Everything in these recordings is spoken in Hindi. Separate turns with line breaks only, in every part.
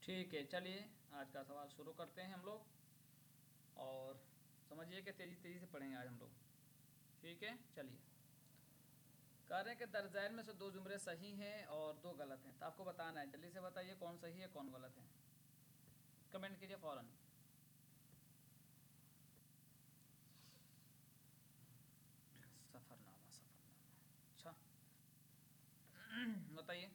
ठीक है, चलिए आज का सवाल शुरू करते हैं हम लोग। और समझिए कि तेज़ी तेज़ी से पढ़ेंगे आज हम लोग। ठीक है, चलिए। कह रहे हैं कि दर्जैन में से दो जुमले सही हैं और दो गलत हैं, तो आपको बताना है। जल्दी से बताइए कौन सही है कौन गलत है। कमेंट कीजिए फ़ौरन। सफ़रनामा सफ़रनामा, अच्छा। बताइए,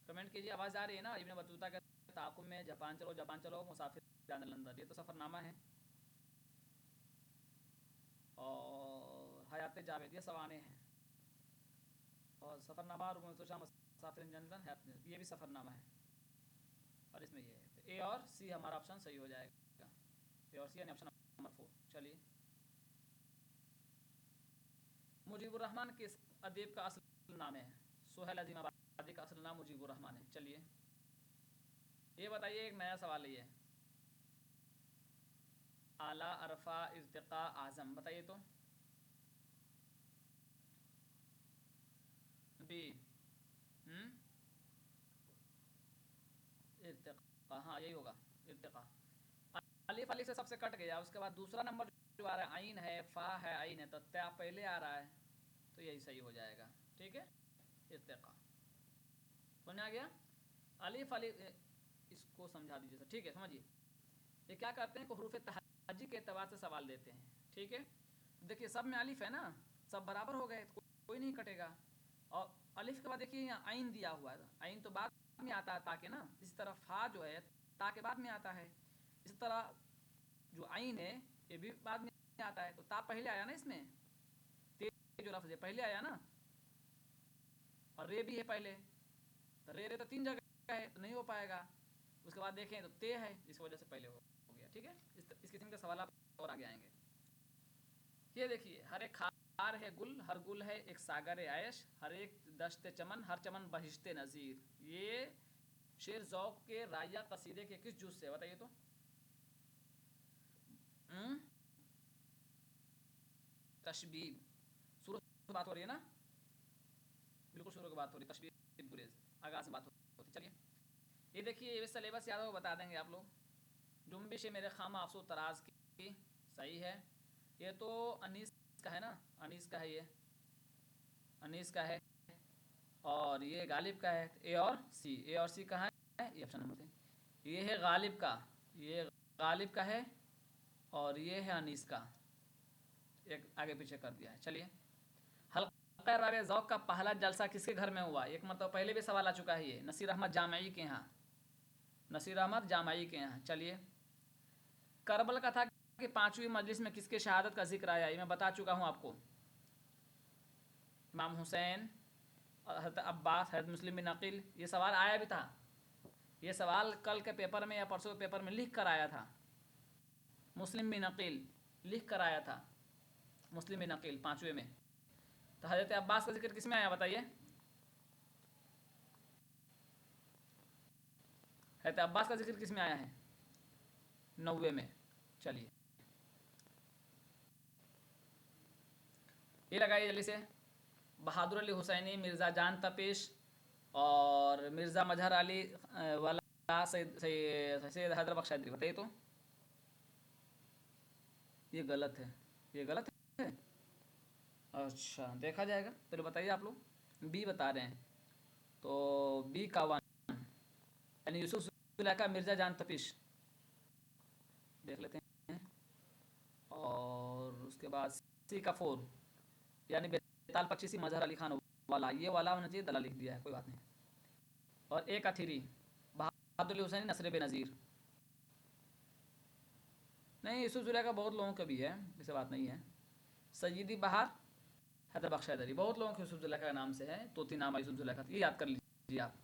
कमेंट कीजिए। आवाज़ आ रही है ना? इब्न बतूता के ताक़ुब में जापान चलो मुसाफिर जाने लंदन, ये तो सफ़रनामा है। और हयात जावेद ये सवाने हैं। और सफ़रनामा और मुसाफिर जंदन है, ये भी सफ़रनामा है। और इसमें ये है, तो ए और सी हमारा ऑप्शन सही हो जाएगा। ए और सी यानी ऑप्शन नंबर 4। चलिए, मुजीबुर रहमान किस अदीब का असल नाम है? सुहेल अजीमाबादी का असल नाम मुजीबुर रहमान है। चलिए, ये बताइए, एक नया सवाल है ये। आला अरफा इर्तिका आज़म, बताइए तो। बी। इर्तिका, हाँ यही होगा, इर्तिका। अलिफ अली से सबसे कट गया, उसके बाद दूसरा नंबर जो आ रहा है आइन है, फा है, आइन है, तो त्या पहले आ रहा है, तो यही सही हो जाएगा। ठीक है, इर्तिका। समझ आ गया? अलिफ अली, इसको समझा दीजिए सर। ठीक है, समझिए। ये क्या करते हैं कि हरूफ तहज्जी के एतबार से सवाल देते हैं। ठीक है, देखिए सब में अलिफ है ना, सब बराबर हो गए, तो कोई नहीं कटेगा। और अलिफ के बाद देखिए यहाँ आइन दिया हुआ है, आइन तो बाद में आता है ताकि ना, इसी तरह फा जो है ता के बाद में आता है। इसी तरह जो आइन है ये भी बाद में आता है, तो ता पहले आया ना इसमें, ते जो लफ्ज़ है पहले आया ना, और रे भी है पहले, तो रे रे तो तीन जगह है, तो नहीं हो पाएगा। उसके बाद देखें तो ते है, जिस वजह से पहले हो गया। ठीक है, इस किस्म के सवाल आप और आगे आएंगे। ये देखिए, हर एक खार है गुल, हर गुल है एक सागर आयश, हर एक दश्त चमन, हर चमन बहिश्ते नज़ीर। ये शेर ज़ौक़ के राया कसीदे के किस जुज़ से, बताइए तो। तशबीब, शुरू से बात हो रही है ना, बिल्कुल शुरू की बात हो रही है। तशबीब गुरेज, आगाज से बात होती। चलिए, ये देखिए, ये सिलेबस याद हो बता देंगे आप लोग। जुम्बिश मेरे खामा आफसो तराज की, सही है। ये तो अनीस का है ना, अनीस का है ये, अनीस का है। और ये गालिब का है। ए और सी, ए और सी कहाँ है? ये ऑप्शन नंबर 3, ये है गालिब का, ये गालिब का है, और ये है अनीस का। एक आगे पीछे कर दिया है। चलिए, हल्का रारे ज़ौक़ का पहला जलसा किसके घर में हुआ? एक मतलब पहले भी सवाल आ चुका है ये, नसीर अहमद जामई के यहाँ, नसीर अहमद जामई के यहाँ। चलिए, करबल का था कि पांचवी मजलिस में किसके शहादत का जिक्र आया, ये मैं बता चुका हूँ आपको। इमाम हुसैन, हज़रत अब्बास, हज़रत मुस्लिम बिन अकील, ये सवाल आया भी था। ये सवाल कल के पेपर में या परसों के पेपर में लिख कर आया था। मुस्लिम बिन अकील लिख कर आया था, मुस्लिम बिन अकील पांचवे में। तो हज़रत अब्बास का जिक्र किस में आया बताइए? हज़रत अब्बास का जिक्र किस में आया है? 90 में। चलिए, ये लगाइए जल्दी से। बहादुर अली हुसैनी, मिर्ज़ा जान तपेश, और मिर्ज़ा मजहर अली वाला सैयद हैदर बख्श, बताइए तो। ये गलत है, ये गलत है। अच्छा, देखा जाएगा, चलो बताइए आप लोग। बी बता रहे हैं, तो बी का वन यानी यूसुफ जुलेखा मिर्ज़ा जान तपिश, देख लेते हैं। और उसके बाद सी का 4 यानी बेताल पक्षी मजहर अली खान वाला, ये वाला होना चाहिए, दला लिख दिया है, कोई बात नहीं। और ए का 3 बहादुर अली हुसैनी नसर बेनज़ीर। नहीं, यूसुफ जुलेखा बहुत लोगों का भी है, ऐसे बात नहीं है। सय्यदी बहार, हैदर बख्श हैदरी, बहुत लोगों के यूसुफ जुलेखा के नाम से है, तोती नाम यूसुफ जुलेखा, ये याद कर लीजिए आप।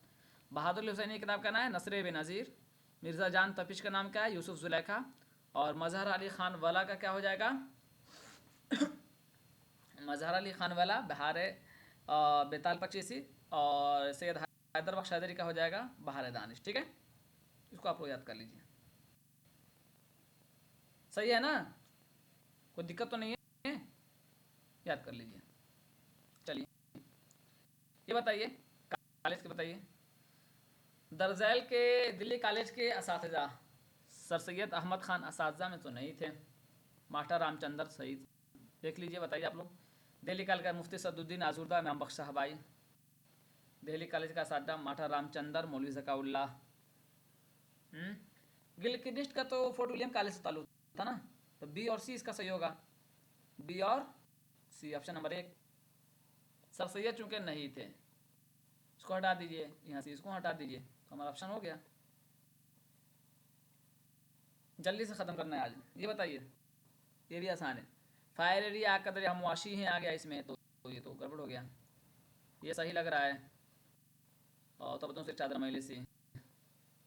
बहादुर अली हुसैनी किताब का नाम है नसर बेनज़ीर। मिर्ज़ा जान तपिश का नाम क्या है? यूसुफ जुलेखा। और मजहर अली खान वाला का क्या हो जाएगा? मजहर अली खान वाला बहार बेताल पचीसी, और सैयद हैदर बख्श हैदरी का हो जाएगा बहार दानिश। ठीक है, इसको आप लोग याद कर लीजिए। सही है ना? कोई दिक्कत तो नहीं है? याद कर लीजिए। चलिए, ये बताइए, कॉलेज के बताइए। दरजैल के दिल्ली कॉलेज के असातिज़ा सर सैयद अहमद ख़ान असातिज़ा में तो नहीं थे। मास्टर रामचंद्र सईद देख लीजिए, बताइए आप लोग। दिल्ली कॉलेज का मुफ्ती सदुद्दीन आजूर्दा, इमाम बख्श साहबाई। दिल्ली कॉलेज का असातिज़ा मास्टर रामचंद्र, मौलवी ज़काउल्लाह। गिलक्रिस्ट का तो फोर्ट विलियम कॉलेज से ताल्लुक था ना, तो बी और सी इसका सही होगा। बी और C, option number 1। Sir Syed चूंकि नहीं थे, इसको हटा दीजिए, यहाँ से इसको हटा दीजिए, तो हमारा ऑप्शन हो गया। जल्दी से ख़त्म करना है आज। ये बताइए, ये भी आसान है। फायर एरिया कदर हमवाशी है आ गया इसमें, तो ये तो गड़बड़ हो गया। ये सही लग रहा है। और तो बताऊँ सिर्फ चादर मैले से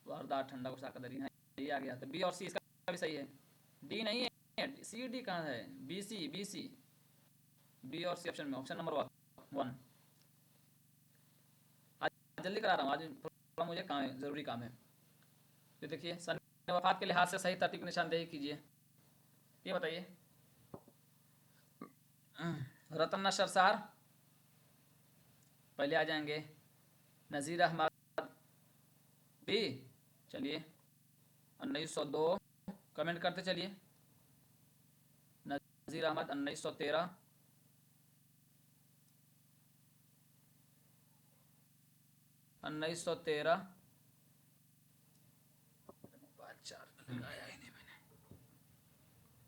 वारदात ठंडा गुस्सा कदर यहाँ ये आ गया, तो बी और सी इसका भी सही है। डी नहीं है, सी डी कहाँ है? B C, B C, B और सी ऑप्शन में, ऑप्शन नंबर 1। आज जल्दी करा रहा हूँ, आज थोड़ा मुझे काम है, ज़रूरी काम है। तो देखिए, सन वफात के लिहाज से सही तरतीब निशानदेही कीजिए। ये बताइए, रतन नशर सार पहले आ जाएंगे, नज़ीर अहमद बी, चलिए 1902 कमेंट करते चलिए। नज़ीर अहमद 1913, 1913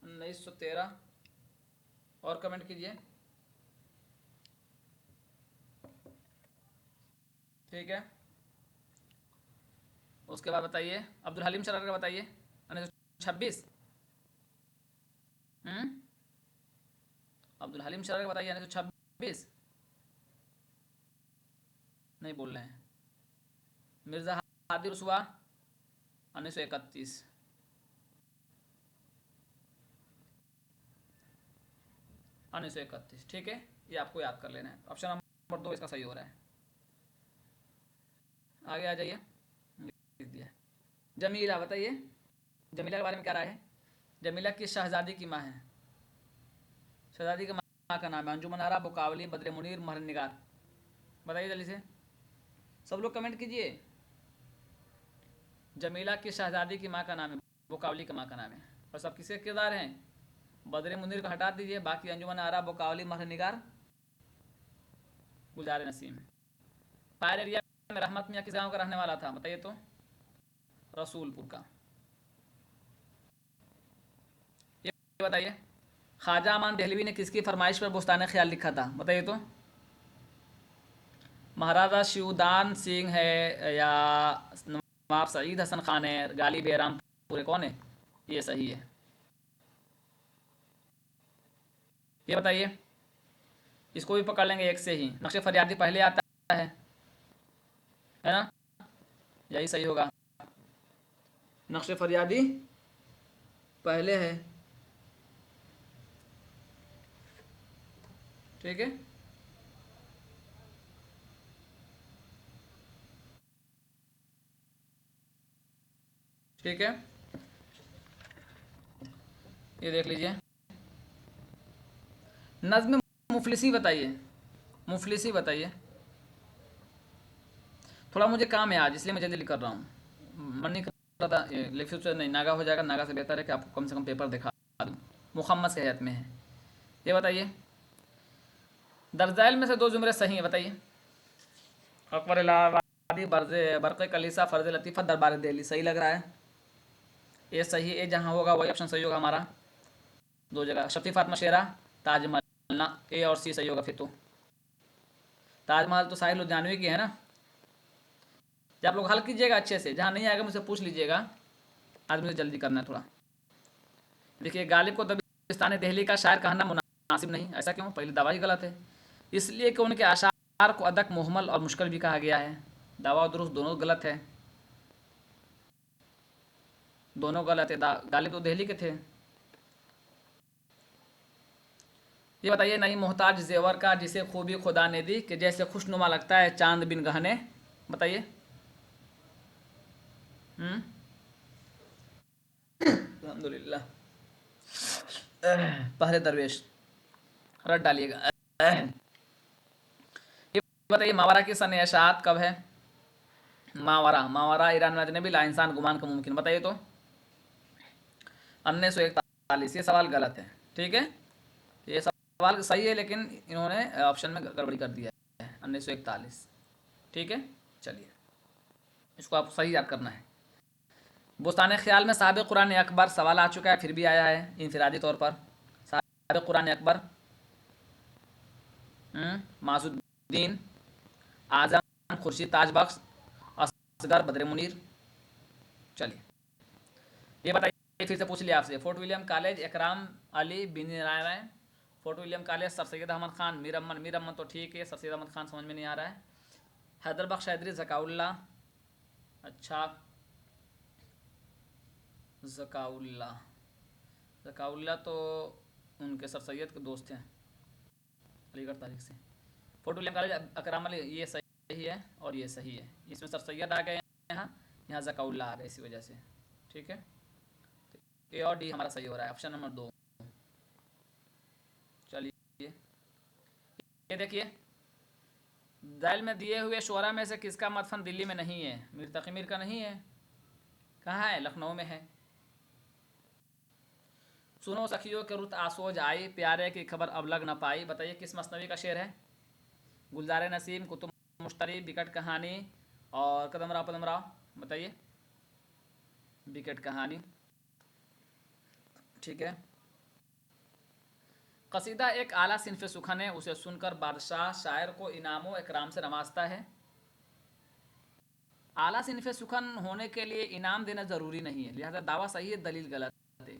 1913 और कमेंट कीजिए। ठीक है, उसके बाद बताइए अब्दुल हलीम शरार का बताइए 1926। अब्दुल हलीम शरार का बताइए 1926, नहीं बोल रहे हैं। मिर्ज़ा हादी रसुआ 1931, 1931, ठीक है, ये आपको याद कर लेना है। ऑप्शन नंबर 2 इसका सही हो रहा है। आगे आ जाइए, लिख दिया। जमीला बताइए, जमीला के बारे में क्या राय है? जमीला किस शहजादी की माँ है? शहजादी की माँ का नाम है अंजुमन आरा, बुकावली, बद्र मुनीर, महर निगार। बताइए जल्दी से, सब लोग कमेंट कीजिए। जमीला की शहजादी की माँ का नाम है, बुकावली की माँ का नाम है। और सब किसके किरदार हैं? बद्र मुनीर को हटा दीजिए, बाकी अंजुमन आरा, बुकावली, महर निगार, गुलजार नसीम। फायर एरिया में रहमत मियाँ किस गाँव का रहने वाला था? बताइए तो। रसूलपुर का। ये बताइए, ख्वाजा अमान देहलवी ने किसकी फरमाइश पर बुस्तान ख्याल लिखा था? बताइए तो। महाराजा शिवदान सिंह है या नवाब सईद हसन खान है, गालिब एराम पूरे कौन है? ये सही है। ये बताइए, इसको भी पकड़ लेंगे एक से ही। नक्शे फरियादी पहले आता है ना? यही सही होगा, नक्शे फरियादी पहले है। ठीक है, ठीक है, ये देख लीजिए। नज्म मुफलिसी बताइए, मुफलिसी बताइए। थोड़ा मुझे काम है आज, इसलिए मैं जल्दी कर रहा हूँ। मन नहीं कर रहा था, लेकिन से नहीं, नागा हो जाएगा। नागा से बेहतर है कि आपको कम से कम पेपर दिखा दूँ। मुखम्मस के हयात में है। ये बताइए, दरजाइल में से 2 जुमरे सही हैं, बताइए। अकबर इलाहाबादी, बरक़े कलीसा, फ़र्ज़ लतीफ़ा, दरबार दिल्ली। सही लग रहा है, ये सही है। जहाँ होगा वही ऑप्शन सही होगा हमारा। 2 जगह शफ़ी फ़ातिमा शेरा, ताजमहल ना, ए और सी सही होगा फिर तो। ताजमहल तो साहिल लुधियानवी की है ना। जब आप लोग हल कीजिएगा अच्छे से, जहाँ नहीं आएगा मुझसे पूछ लीजिएगा, आज मुझे जल्दी करना है थोड़ा। देखिए, गालिब को दबिस्तान दिल्ली का शायर कहना मुनासिब नहीं। ऐसा क्यों? पहले दावा ही गलत है, इसलिए कि उनके आशार को अदक, मुहमल और मुश्किल भी कहा गया है। दावा और दुरुस्त दोनों गलत है, दोनों गलत है। गालिब तो दिल्ली के थे। ये बताइए, नहीं मोहताज जेवर का जिसे खूबी खुदा ने दी, कि जैसे खुशनुमा लगता है चांद बिन गहने। बताइए। अल्हम्दुलिल्लाह। पहले दरवेश रट डालिएगा। ये बताइए मावरा की सन इशाअत कब है? मावरा ईरान में अजनबी ला इंसान गुमान का मुमकिन, बताइए तो। 1941। ये सवाल गलत है, ठीक है। ये सवाल सही है लेकिन इन्होंने ऑप्शन में गड़बड़ी कर दिया है, 1941, ठीक है। चलिए, इसको आप सही याद करना है। बुस्तान ख्याल में साबिक़ कुरान अकबर सवाल आ चुका है, फिर भी आया है इनफरादी तौर पर। साबिक़ कुरान अकबर, माजुद्दीन, आजम, खुर्शीद ताजबख्श, असगर, बद्र मुनीर। चलिए, ये बताइए, फिर से पूछ लिया आपसे। Fort William college, Ikram Ali Bin Rai, Fort William college, sir Syed Ahmed Khan, Mir Aman तो ठीक है, सर सैयद अहमद खान समझ में नहीं आ रहा है। हैदरबख्श हैदरी, ज़काउल्ला, अच्छा, ज़काउल्ला, ज़काउल्ला तो उनके सर सैयद के दोस्त हैं अलीगढ़ तारीख से। Fort William college, Akram Ali, ये सही है और ये सही है। इसमें सर सैयद आ गए यहाँ, यहाँ ज़काउल्ला आ गए इसी वजह से, ठीक है। तो ए और डी हमारा सही हो रहा है, ऑप्शन नंबर 2। चलिए, ये देखिए, दाल में दिए हुए शोरा में से किसका मदफन दिल्ली में नहीं है? मीर तकी मीर का नहीं है। कहाँ है? लखनऊ में है। सुनो सखियों के रुत आसोज आई, प्यारे की खबर अब लग न पाई। बताइए किस मसनवी का शेर है? गुलजार नसीम, कुतुब मुश्तरी, बिकट कहानी और कदम राव पदम राव। बताइए। बिकट कहानी, ठीक है। कसीदा एक आला सिनफ सुखन है, उसे सुनकर बादशाह शायर को इनामो इकराम से नवाजता है। आला सिनफ सुखन होने के लिए इनाम देना ज़रूरी नहीं है, लिहाजा दावा सही है, दलील गलत है।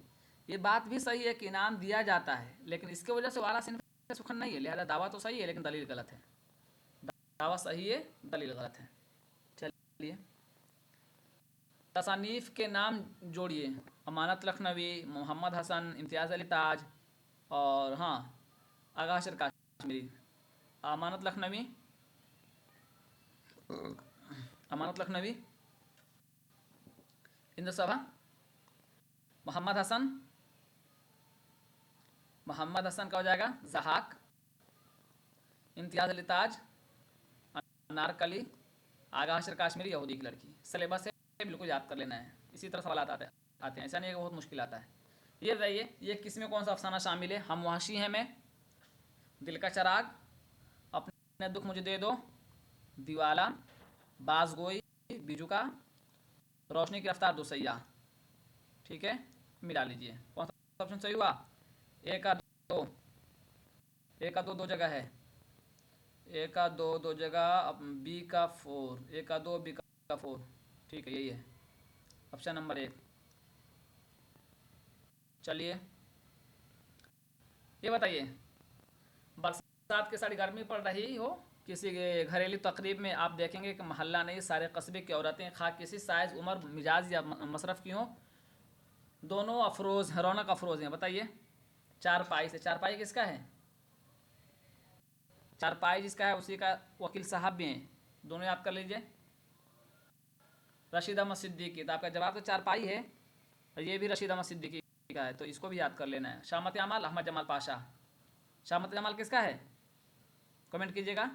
ये बात भी सही है कि इनाम दिया जाता है, लेकिन इसके वजह से वो आला सिनफ सुखन नहीं है, लिहाजा दावा तो सही है लेकिन दलील गलत है। दावा सही है, दलील गलत है। चलिए, तसानीफ़ के नाम जोड़िए। अमानत लखनवी, मोहम्मद हसन, इम्तियाज़ अली ताज और हाँ, आगा अशर काश्मीरी। अमानत लखनवी, अमानत लखनवी, इंद्र सभा, मोहम्मद हसन, मोहम्मद हसन का हो जाएगा जहाक, इम्तियाज़ अली ताज, अनारकली, आगा अशर काश्मीरी, यहूदी की लड़की। सिलेबस से बिल्कुल याद कर लेना है, इसी तरह सवाल आते हैं, ऐसा नहीं है कि बहुत मुश्किल आता है। ये बताइए, ये किस में कौन सा अफसाना शामिल है? हम वहशी हैं मैं, दिल का चराग, अपने दुख मुझे दे दो, दीवाला, बाजगोई, बीजू का, रोशनी की रफ्तार, दो सैया। ठीक है, मिला लीजिए कौन सा ऑप्शन सही हुआ। ए का दो, ए का दो जगह है, ए का दो जगह, बी का 4, ए का 2, बी का 4, ठीक है, यही है ऑप्शन नंबर 1। चलिए, ये बताइए, बरसात के साथ गर्मी पड़ रही हो, किसी घरेलू तकरीब में आप देखेंगे कि मोहल्ला नहीं सारे कस्बे की औरतें खा किसी साइज़, उम्र, मिजाज या मसरफ़ की हों, दोनों अफरोज़ हैं, रौनक अफरोज़ हैं। बताइए। चारपाई से, चारपाई किसका है? चारपाई जिसका है उसी का वकील साहब भी हैं, दोनों याद कर लीजिए। रशीद अहमद सिद्दीकी, तो आपका जवाब तो चारपाई है और ये भी रशीद अहमद सिद्दीकी का है, तो इसको भी याद कर लेना है। शामत अमाल, अहमद जमाल पाशा। शामत जमाल किसका है? कमेंट कीजिएगा।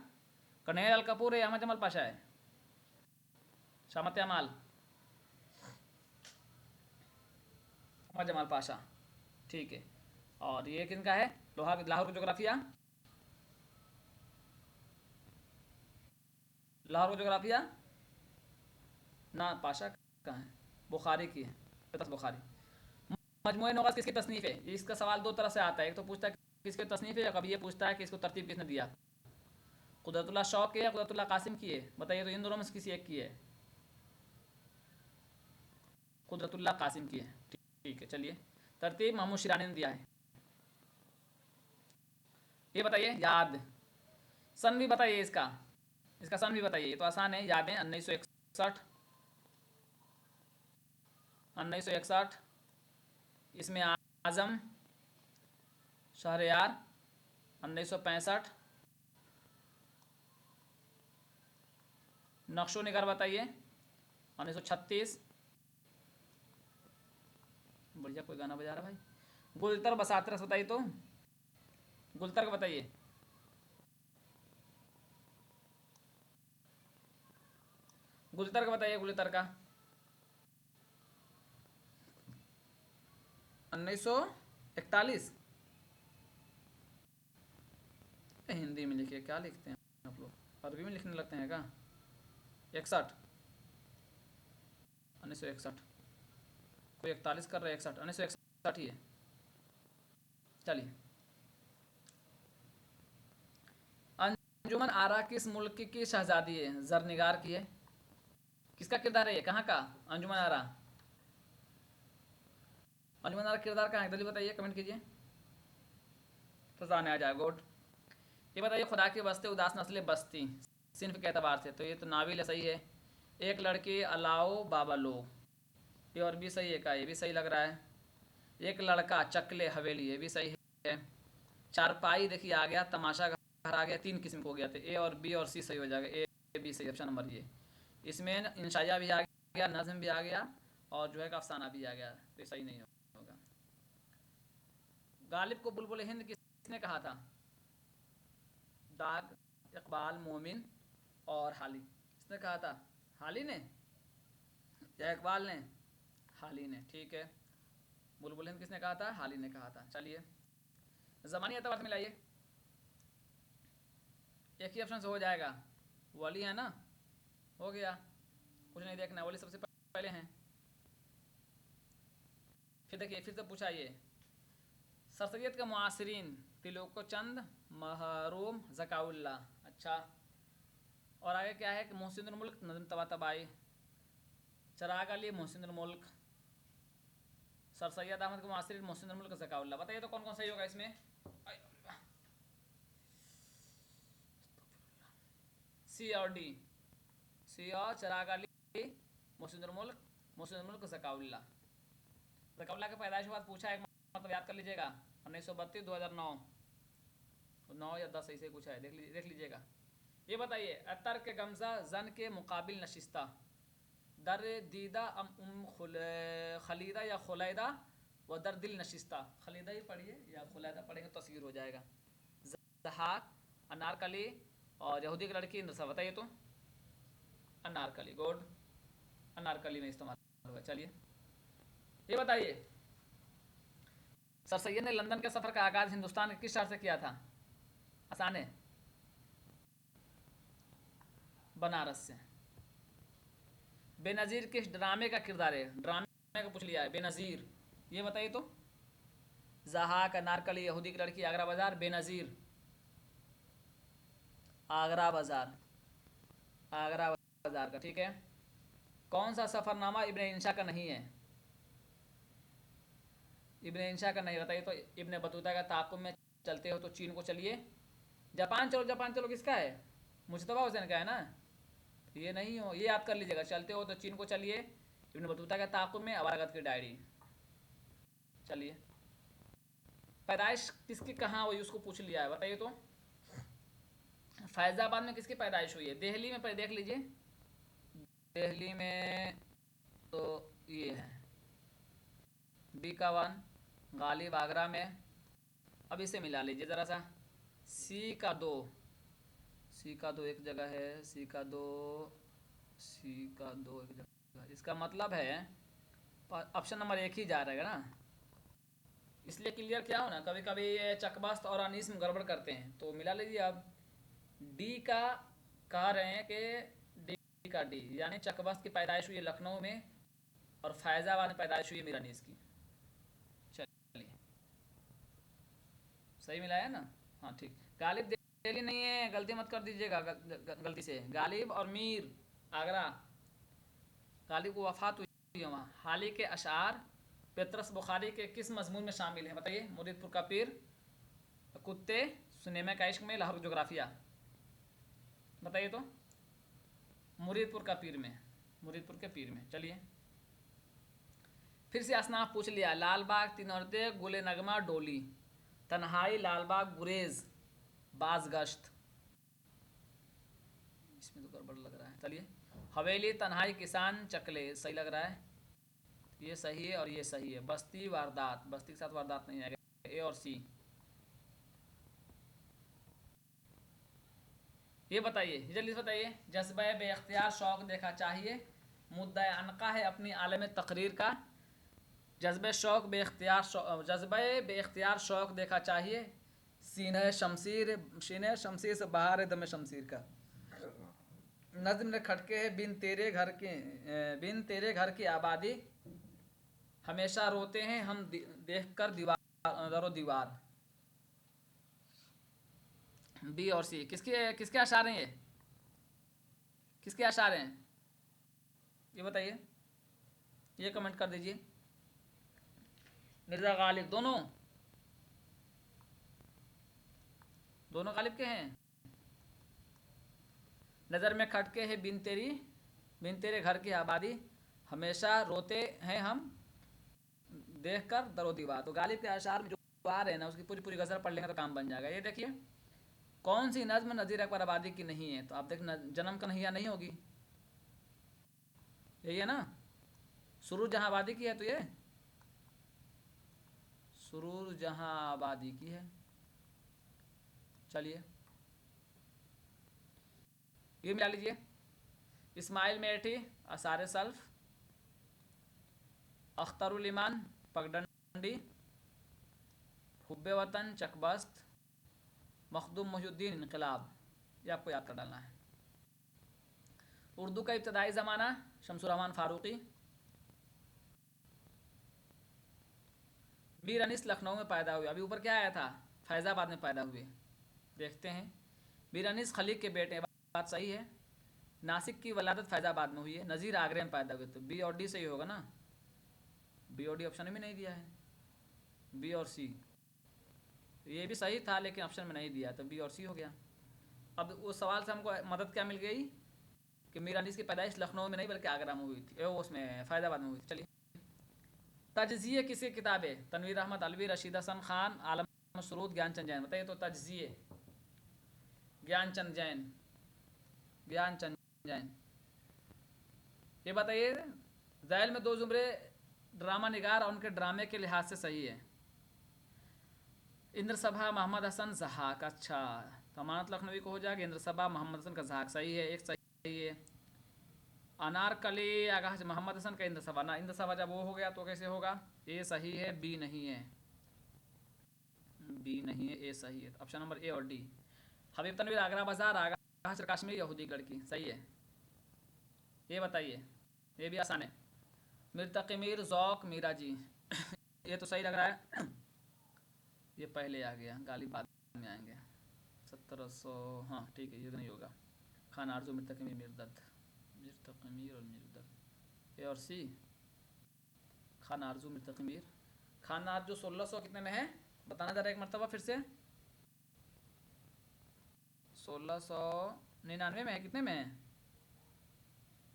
कर्नैल अल कपूर है, अहमद जमाल पाशा है? शामत अमाल, अहमद जमाल पाशा, ठीक है। और ये किनका है? लाहौर की जोग्राफिया, लाहौर की जोग्राफिया ना पाशा कहाँ है, बुखारी की है, बुखारी। मजमूए नवाज किसकी तसनीफ है? इसका सवाल दो तरह से आता है, एक तो पूछता है किसकी तसनीफ है, या कभी ये पूछता है कि इसको तरतीब किसने दिया। कुदरतुल्लाह शौक की है, कुदरतुल्लाह कासिम की है? बताइए तो इन दोनों में से किसी एक की है। कुदरतुल्लाह कासिम की है, ठीक है। चलिए, तरतीब महमूद शिरानी ने दिया है। ये बताइए, याद सन भी बताइए, इसका इसका सन भी बताइए, ये तो आसान है, यादें 1961, 1961, इसमें आजम, शहरयार 1965, नक्शो निगार बताइए 1936। बढ़िया, कोई गाना बजा रहा भाई। गुलतर बसात रस बताइए तो, गुलतर का बताइए। गुलतर का बताइए, गुलतर का 1941। हिंदी में लिखिए, क्या लिखते हैं आप लोग, अरबी में लिखने लगते हैं क्या? 61, 1961। कोई 41 कर रहे हैं, 61, 1961 ही है। चलिए, अंजुमन आरा किस मुल्क की शहजादी है? जरनिगार की है। किसका किरदार है ये, कहाँ का? अंजुमन आरा। अंजुमन आरा किरदार कहाँ है, जल्दी बताइए, कमेंट कीजिए तो सामने आ जाएगा। गुड। ये बताइए, खुदा की बस्ती उदास नस्लें बस्ती सिन्फ के एतबार से, तो ये तो नाविल है, सही है। एक लड़की अलाओ बाबा लो, ये और भी सही है का, ये भी सही लग रहा है। एक लड़का चकले हवेली, ये भी सही है। चारपाई देखिए आ गया, तमाशा घर आ गया, 3 किस्म को हो गया, तो ए और बी और सी सही हो जाएगा। ए बी सही, ऑप्शन नंबर ये। इसमें इंशाया भी आ गया, नज़म भी आ गया, और जो है अफसाना भी आ गया, तो ये सही नहीं होगा। गालिब को बुलबुल हिंद किसने कहा था? दाग, इकबाल, मोमिन और हाली। किसने कहा था? हाली ने या इकबाल ने? हाली ने, ठीक है। बुलबुल हिंद किसने कहा था? हाली ने कहा था। चलिए, ज़मानी एतबार से मिलाइए, एक ही ऑप्शन से हो जाएगा। वली है ना, हो गया, कुछ नहीं देखना, वली सबसे पहले हैं। फिर देखिए, फिर से पूछा ये, सर सैयद के मुआसरीन तिलोको चंद, महरूम, ज़काउल्ला। अच्छा, और आगे क्या है कि मोहसिनुल मुल्क, नज़म तबातबाई, चराग अली, मोहसिनुल मुल्क, सर सैयद अहमद के मुआसरीन मोहसिनुल मुल्क, ज़काउल्ला। बताइए तो कौन कौन सही होगा इसमें? सी और डी, सी और चराग अली, मोहसिनुल मुल्क, मोहसिनुल मुल्क, ज़काउल्ला। ज़काउल्ला की पैदाइश के बाद पूछा, एक मतलब याद कर लीजिएगा, 1932, 2009, 9 या 10 ऐसे कुछ है, देख लीजिएगा। ये बताइए, अतर के गमजा जन के मुकाबिल नशिस्ता, दर दीदा खलीदा या खुलैदा, व दर दिल नशिस्ता। खलीदा ही पढ़िए या खुलैदा पढ़ेंगे तो तस्वीर हो जाएगा। जहाक, अनारकली और यहूदी की लड़की नसा। बताइए तो, अनारकली। गुड, अनारकली में इस्तेमाल होगा। चलिए, ये बताइए, सर सैयद ने लंदन के सफ़र का आगाज़ हिंदुस्तान के किस शहर से किया था? आसान है, बनारस से। बेनज़ीर किस ड्रामे का किरदार है? ड्रामे का पूछ लिया है, बेनज़ीर। ये बताइए तो, ज़हाक, अनारकली, यहूदी की लड़की, आगरा बाजार, बेनज़ीर। आगरा बाजार, आगरा बाजार का, ठीक है। कौन सा सफ़रनामा इब्न इंशा का नहीं है? इब्न इंशा का नहीं, बताइए तो, इब्न बतूता का ताक़ुब में चलते हो तो चीन को चलिए, जापान चलो, जापान चलो किसका है? मुजतबा हुसैन का है ना, तो ये नहीं हो, ये याद कर लीजिएगा, चलते हो तो चीन को चलिए, इब्न बतूता का ताक़ुब में, अवारगत की डायरी। चलिए, पैदाइश किसकी कहाँ हुई उसको पूछ लिया है, बताइए तो। फैज़ाबाद में किसकी पैदाइश हुई है? दिल्ली में, देख लीजिए, दिल्ली में तो ये है बी का 1, गालिब आगरा में। अब इसे मिला लीजिए ज़रा सा, सी का 2, सी का 2 एक जगह है, सी का 2, सी का 2 एक जगह, इसका मतलब है ऑप्शन नंबर 1 ही जा रहेगा ना, इसलिए क्लियर क्या हो ना, कभी कभी ये चकबस्त और अनीस में गड़बड़ करते हैं, तो मिला लीजिए। अब डी का कह रहे हैं कि डी का डी, यानी चकबस्त की पैदाइश हुई है लखनऊ में, और फैज़ाबाद में पैदाइश हुई है मीरानीस की। चलिए, सही मिला है ना? हाँ ठीक। गालिब दिल्ली नहीं है, गलती मत कर दीजिएगा, गलती से। गालिब और मीर आगरा। गालिब को वफात हुई है वहाँ। हाली के अशार पेत्रस बुखारी के किस मजमून में शामिल है? बताइए। मुरीदपुर का पीर, कुत्ते, सिनेमा का इश्क में, लाहौर जोग्राफिया। बताइए तो, मुरीदपुर का पीर में, मुरीदपुर के पीर में। चलिए, फिर से असनाफ पूछ लिया, लाल बाग, तीन औरतें, गुले नगमा, डोली, तन्हाई, लाल बाग, गुरेज, बाज गश्त। इसमें तो गड़बड़ लग रहा है। चलिए, हवेली, तन्हाई, किसान, चकले, सही लग रहा है, ये सही है और ये सही है। बस्ती, वारदात, बस्ती के साथ वारदात नहीं आएगा, ए और सी। ये बताइए, जल्दी से बताइए। जज्बा बेख्तियार शौक देखा चाहिए, मुद्दा अनका है अपनी आलम तकरीर का। जज्बे बेख्तियार शौक देखा चाहिए, सीने शमशीर से बहार दम शमशीर का। नज्म ने खटके है बिन तेरे घर की आबादी, हमेशा रोते हैं हम देख कर दीवार दरो दीवार। बी और सी किसके किसके अशार हैं? ये किसके अशार हैं? ये बताइए, ये कमेंट कर दीजिए। मिर्जा गालिब दोनों गालिब के हैं। नज़र में खटके है बिन तेरे घर की आबादी, हमेशा रोते हैं हम देख कर दरो दीवार। तो गालिब के अशार में जो आ रहे हैं ना, उसकी पूरी पूरी गज़ल पढ़ लेंगे तो काम बन जाएगा। ये देखिए, कौन सी नज्म नज़ीर अकबर आबादी की नहीं है? तो आप देख, जन्म का नहिया नहीं होगी, यही है ना। सुरूर जहां आबादी की है, तो ये सुरूर जहां आबादी की है। चलिए ये मिला लीजिए। इस्माइल मेठी असारे सल्फ, अख्तरुल ईमान पगडंडी, हुब्बे वतन चकबस्त, मखदूम मोहुद्दीन इनकलाब। ये आपको याद कर डालना है। उर्दू का इब्तदाई ज़माना शमसुर रहमान फारूकी। मीर अनीस लखनऊ में पैदा हुए। अभी ऊपर क्या आया था? फैज़ाबाद में पैदा हुए। देखते हैं, मीर अनीस खलीक के बेटे, बात सही है। नासिक की वलादत फैज़ाबाद में हुई है। नज़ीर आगरे में पैदा हुए। तो बी और डी सही होगा ना। बी और डी ऑप्शन में नहीं दिया है, बी और सी। ये भी सही था लेकिन ऑप्शन में नहीं दिया, तो बी और सी हो गया। अब उस सवाल से हमको मदद क्या मिल गई कि मीर अनीस की पैदाइश लखनऊ में नहीं बल्कि आगरा में हुई थी, उसमें फैज़ाबाद में हुई थी। चलिए, तज्जिए किसी किताब है? तनवीर अहमद अलवी, रशीद हसन खान, आलम मसरूद, ज्ञानचंद जैन। बताइए तो तज्जिए, ज्ञानचंद जैन। ये बताइए, ज़ैल में दो जुमरे ड्रामा निगार और उनके ड्रामे के लिहाज से सही है। इंद्र सभा मोहम्मद हसन जहाक। अच्छा, तो अमानत लखनवी को हो जाएगा। इंद्र सभा मोहम्मद हसन का जहाक सही है, एक सही है। अनारकली आगाज मोहम्मद हसन का इंद्र सभा ना, इंद्र सभा जब वो हो गया तो कैसे होगा? ए सही है, बी नहीं है। बी नहीं है, ए सही है। ऑप्शन नंबर ए और डी। हबीब तनवीर आगरा बाजार, आगाज कश्मीर यहूदी गढ़ की, सही है। ये बताइए, ये भी आसान है। मिर्तक़ी मीर ज़ौक़ मीरा जी। ये तो सही लग रहा है। ये पहले आ गया, गालिब बाद में आएंगे। 1700, हाँ ठीक है, ये तो नहीं होगा। खान आरजू मिर्तक़ी मिर्दर्द, मिर्तक़ी मीर और मिर्दर्द, ए और सी। खान आरजू मिर्तक़ी मीर, खान आरजू 1600 कितने में है? बताना जरा एक मरतबा फिर से। 1699 में है। कितने में है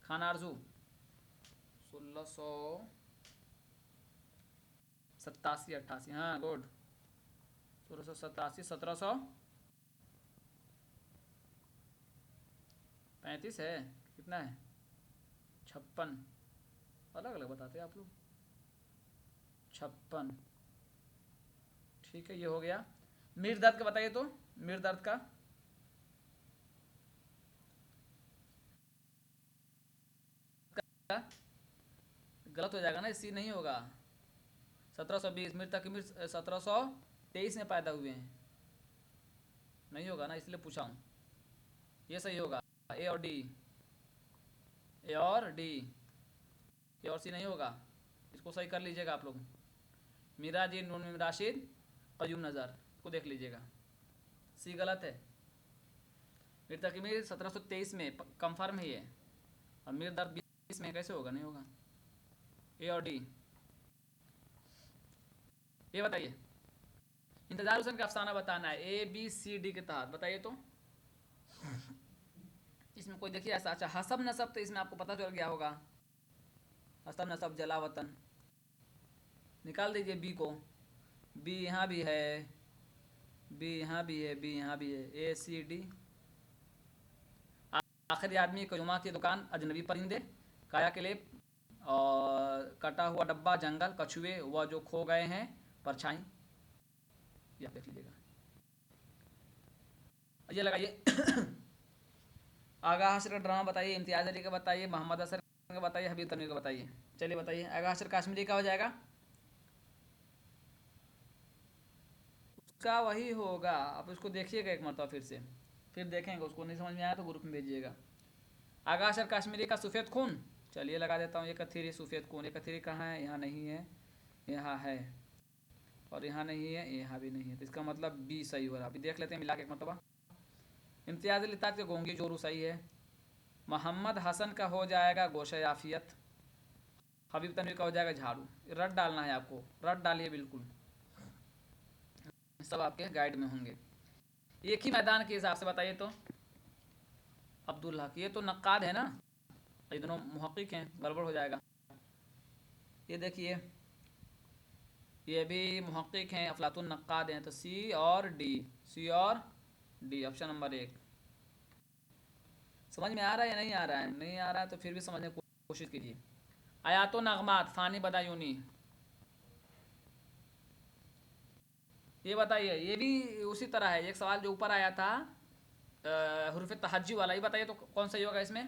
खान आरजू? 1687 88, हाँ गुड। 1687 1735 है। कितना है? 56। अलग अलग बताते हैं आप लोग। 56, ठीक है, ये हो गया। मीर दर्द का बताइए तो, मीर दर्द का। गलत हो जाएगा ना, सी नहीं होगा। 1720 मीर तक मीर 1723 में पैदा हुए हैं, नहीं होगा ना, इसलिए पूछा हूँ। ये सही होगा, ए और डी। ए और डी, ए और सी नहीं होगा। इसको सही कर लीजिएगा आप लोग। मीरा जी, नून मीम राशिद, क़य्यूम नज़र को देख लीजिएगा, सी गलत है। मीर तकीमीर 1723 में कंफर्म ही है, और मीर दर्द 20 में कैसे होगा? नहीं होगा। ए और डी। ये बताइए, इंतजार हुसैन का अफसाना बताना है, ए बी सी डी के तहत बताइए तो। इसमें कोई देखिए ऐसा, अच्छा हसब नसब, तो इसमें आपको पता चल गया होगा। हसब नसब जलावतन निकाल दीजिए बी को। बी यहाँ भी है, बी यहाँ भी है, बी यहाँ भी है, ए सी डी। आखिरी आदमी को जुमा की दुकान, अजनबी परिंदे, काया क्लिप, और कटा हुआ डब्बा, जंगल, कछुए, वह जो खो गए हैं, परछाई। ये आप देख लीजिएगा। ये लगाइए। आगा हशर का ड्रामा बताइए, इम्तियाज़ अली का बताइए, मोहम्मद असर का बताइए, हबीब तनवीर का बताइए। चलिए बताइए, आगा हशर काश्मीरी का हो जाएगा, उसका वही होगा। आप उसको देखिएगा एक मरतबा फिर से, फिर देखेंगे, उसको नहीं समझ में आया तो ग्रुप में भेजिएगा। आगा हशर काश्मीरी का सफ़ेद खून, चलिए लगा देता हूँ, ये कथीरी सफ़ेद खून, ये कथीरी कहाँ है, यहाँ नहीं है, यहाँ है, और यहाँ नहीं है, यहाँ भी नहीं है, तो इसका मतलब बी सही हो रहा है। अभी देख लेते हैं मिला के एक मरतबा। इम्तियाज़ अली ताज के गोंगी जोरू सही है। मोहम्मद हसन का हो जाएगा गोशे आफियत। हबीब तनवीर का हो जाएगा झाड़ू। रट डालना है आपको, रट डालिए बिल्कुल, सब आपके गाइड में होंगे। एक ही मैदान के हिसाब से बताइए तो। अब्दुल हक, ये तो नक्काद है ना, ये दोनों मुहक्किक हैं, गड़बड़ हो जाएगा। ये देखिए, ये भी मुहक्किक हैं, अफलातुन नक्काद हैं, तो सी और डी, सी और डी, ऑप्शन नंबर 1। समझ में आ रहा है या नहीं आ रहा है? नहीं आ रहा है तो फिर भी समझने की कोशिश कीजिए। आयातो नगमात फ़ानी बदायूनी, ये बताइए, ये भी उसी तरह है। एक सवाल जो ऊपर आया था हुरूफ तहज्जी वाला, ये बताइए तो कौन सही होगा इसमें?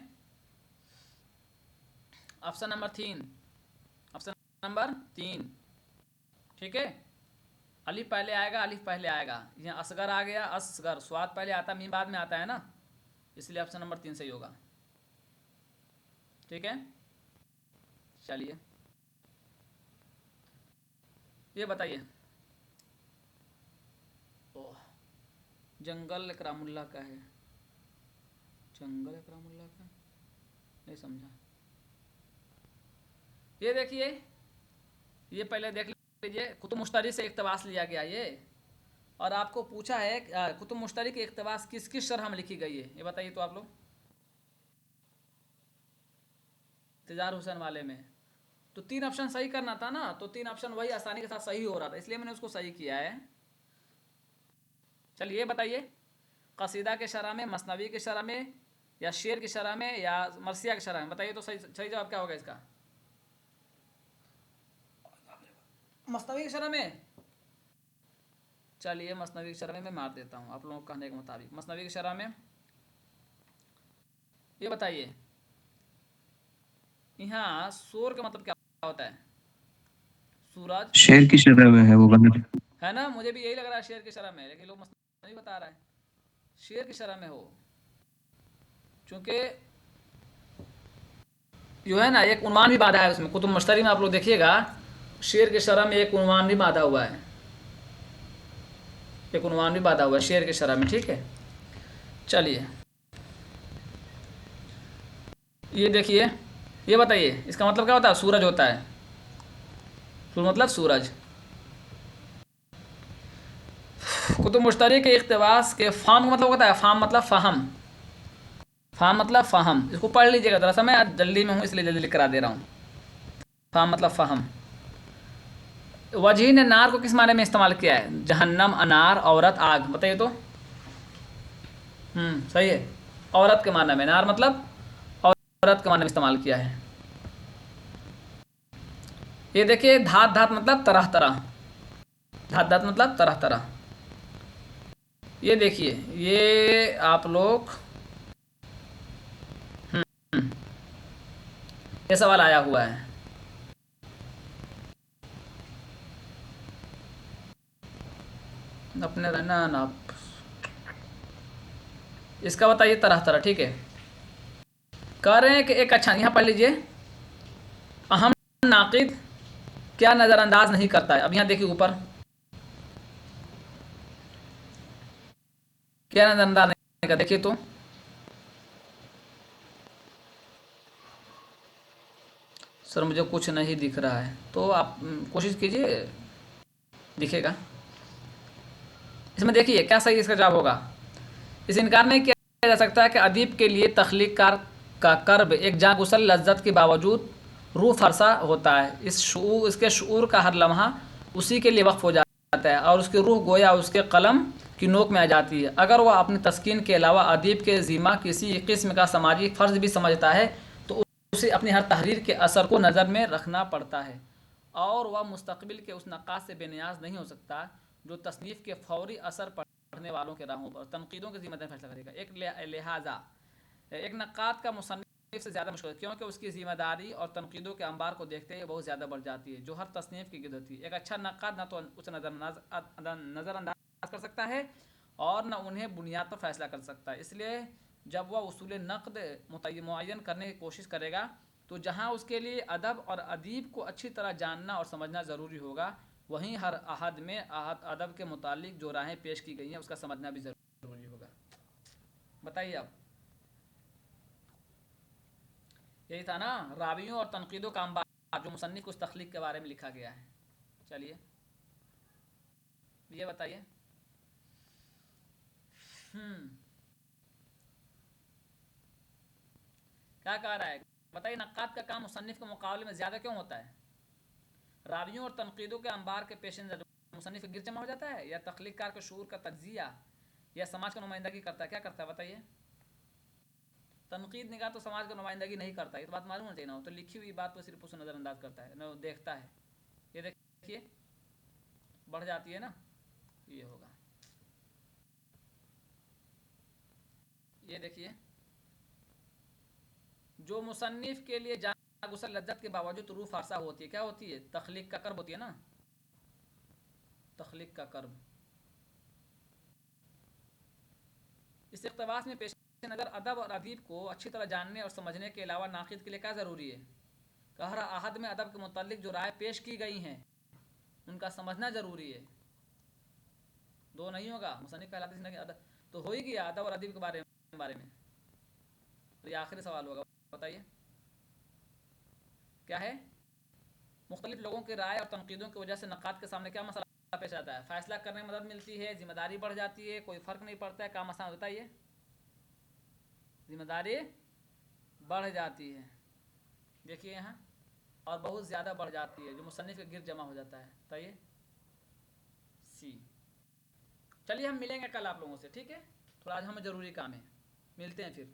ऑप्शन नंबर 3, ऑप्शन नंबर 3, ठीक है। अलिफ पहले आएगा, अलिफ पहले आएगा, यहाँ असगर आ गया, असगर, स्वाद पहले आता है, मीम बाद में आता है ना, इसलिए ऑप्शन नंबर 3 सही होगा, ठीक है। चलिए ये बताइए, ओह, जंगल इकरामुल्ला का है, जंगल इकरामुल्ला का, नहीं समझा। ये देखिए, ये पहले देख लीजिए, कुतुब मुश्तरी से इक़्तिबास लिया गया ये, और आपको पूछा है कुतुब मुश्तरी की इक़्तिबास किस किस शरह में लिखी गई है, ये बताइए तो आप लोग। इंतजार हुसैन वाले में तो 3 ऑप्शन सही करना था ना, तो 3 ऑप्शन वही आसानी के साथ सही हो रहा था, इसलिए मैंने उसको सही किया है। चलिए ये बताइए, कसीदा के शरह में, मसनवी के शरह में, या शेर की शरह में, या मरसिया की शरह में, बताइए तो सही सही जवाब क्या होगा इसका? मसनवी की शरह में। चलिए मसनवी की शरह में मैं मार देता हूँ आप लोगों के कहने के मुताबिक, मसनवी की शरह में। ये बताइए, यहाँ शोर का मतलब क्या होता है? सूरज,
शेर की शरह में है वो बंद।
है ना, मुझे भी यही लग रहा है शेर की शरह में, लेकिन लोग मसनवी बता रहा है, शेर की शरह में हो, चूँकि जो है ना एक उन्वान भी बांधा है उसमें, कुतुब मुश्तरी में आप लोग देखिएगा, शेर की शरह में एक उन्वान भी बांधा हुआ है, एक उन्वान भी बांधा हुआ है शेर की शरह में, ठीक है। चलिए ये देखिए, ये बताइए इसका मतलब क्या होता है? सूरज होता है, सूरज मतलब सूरज। कुतुब मुश्तरी के इक़्तिबास के फाम का मतलब होता है, फाम मतलब फ़हम, फाम मतलब फ़हम, इसको पढ़ लीजिएगा ज़रा सा, मैं आज जल्दी में हूँ इसलिए जल्दी करा दे रहा हूँ। फाम मतलब फ़हम। वजही ने नार को किस माने में इस्तेमाल किया है? जहन्नम, अनार, औरत, आग, बताइए तो। सही है, औरत के माने में, नार मतलब औरत के माने में इस्तेमाल किया है। ये देखिए, धात धात मतलब तरह तरह, धात धात मतलब तरह तरह। ये देखिए, ये आप लोग, ये सवाल आया हुआ है, अपने रहना ना, इसका बताइए तरह तरह, ठीक है। कह रहे हैं कि एक, अच्छा यहाँ पढ़ लीजिए, अहम नाकिद क्या नज़रअंदाज नहीं करता है? अब यहाँ देखिए ऊपर, क्या नज़रअंदाज नहीं करता, देखिए तो। सर मुझे कुछ नहीं दिख रहा है, तो आप कोशिश कीजिए, दिखेगा। इसमें देखिए क्या सही इसका जवाब होगा। इस इनकार नहीं किया जा सकता कि अदीब के लिए तख्लीक कार का कर्ब एक जागुसल लज्जत के बावजूद रूह फरसा होता है, इसके शूर का हर लम्हा उसी के लिए वक्फ हो जाता है, और उसकी रूह गोया उसके कलम की नोक में आ जाती है। अगर वह अपनी तस्कीन के अलावा अदीब के ज़िम्मा किसी किस्म का समाजी फ़र्ज़ भी समझता है, तो उसे अपनी हर तहरीर के असर को नज़र में रखना पड़ता है, और वह मुस्तकबिल के उस नक्काश से बेनियाज नहीं हो सकता जो तसनीफ़ के फौरी असर पढ़ने वालों के राहों पर तनकीदों के ज़िम्मेदार फैसला करेगा। एक लिहाजा एक नक्काद का मुसन्निफ से ज़्यादा मुश्किल है, क्योंकि उसकी ज़िम्मेदारी और तनकीदों के अंबार को देखते ही बहुत ज़्यादा बढ़ जाती है, जो हर तसनीफ़ की गिरद होती है। एक अच्छा नक्काद ना तो उसे नज़रअंदाज कर सकता है और न उन्हें बुनियाद पर फैसला कर सकता है। इसलिए जब वह उसूल नक़द मुअय्यन करने की कोशिश करेगा तो जहाँ उसके लिए अदब और अदीब को अच्छी तरह जानना और समझना ज़रूरी होगा, वहीं हर अहद में अदब के मुतालिक जो राहें पेश की गई हैं उसका समझना भी ज़रूरी होगा। बताइए आप, यही था ना रावियों और तनकीदों का अंबार जो मुसन्निफ उस तख्लीक के बारे में लिखा गया है। चलिए ये बताइए। हम्म क्या कह रहा है, बताइए नक्काद का काम मुसन्निफ के मुकाबले में ज़्यादा क्यों होता है? रावियों और तनकीदों के अंबार के पेश नज़र मुसन्निफ गिर जमा हो जाता है, या तख्लीक़कार के शूर का तज्जिया या समाज का नुमाइंदगी करता है? क्या करता है बताइए? तनकीद निगाह तो समाज का नुमाइंदगी नहीं करता, ये तो बात मालूम होना चाहिए ना, तो लिखी हुई बात को सिर्फ उसे नज़रअंदाज करता है, न देखता है। ये देखिए बढ़ जाती है ना, ये होगा। ये देखिए, जो मुसन्निफ के लिए जान गुसर लज्जत के बावजूद रूह फारसा होती है, क्या होती है? तख्लीक का कर्ब होती है ना, तख्लीक का कर्ब। इस इक़्तिबास में पेश नज़र अदब और अदीब को अच्छी तरह जानने और समझने के अलावा नाक़िद के लिए क्या ज़रूरी है? कि हर अहद में अदब के मुतालिक जो राय पेश की गई हैं उनका समझना ज़रूरी है। दो नहीं होगा, मुसन्निफ कहलाते हैं अदब तो हो ही गया, अदब और अदीब के बारे में। तो ये आखिरी सवाल होगा, बताइए क्या है? मुख्तलिफ लोगों की राय और तनकीदों की वजह से नक़ाद के सामने क्या मसला पेश आता है? फ़ैसला करने में मदद मिलती है, ज़िम्मेदारी बढ़ जाती है, कोई फ़र्क नहीं पड़ता है, काम आसान होता है। ये ज़िम्मेदारी बढ़ जाती है, देखिए यहाँ, और बहुत ज़्यादा बढ़ जाती है, जो मुसन्निफ के गिर जमा हो जाता है। बताइए सी। चलिए हम मिलेंगे कल आप लोगों से, ठीक है? थोड़ा आज हमें ज़रूरी काम है, मिलते हैं फिर।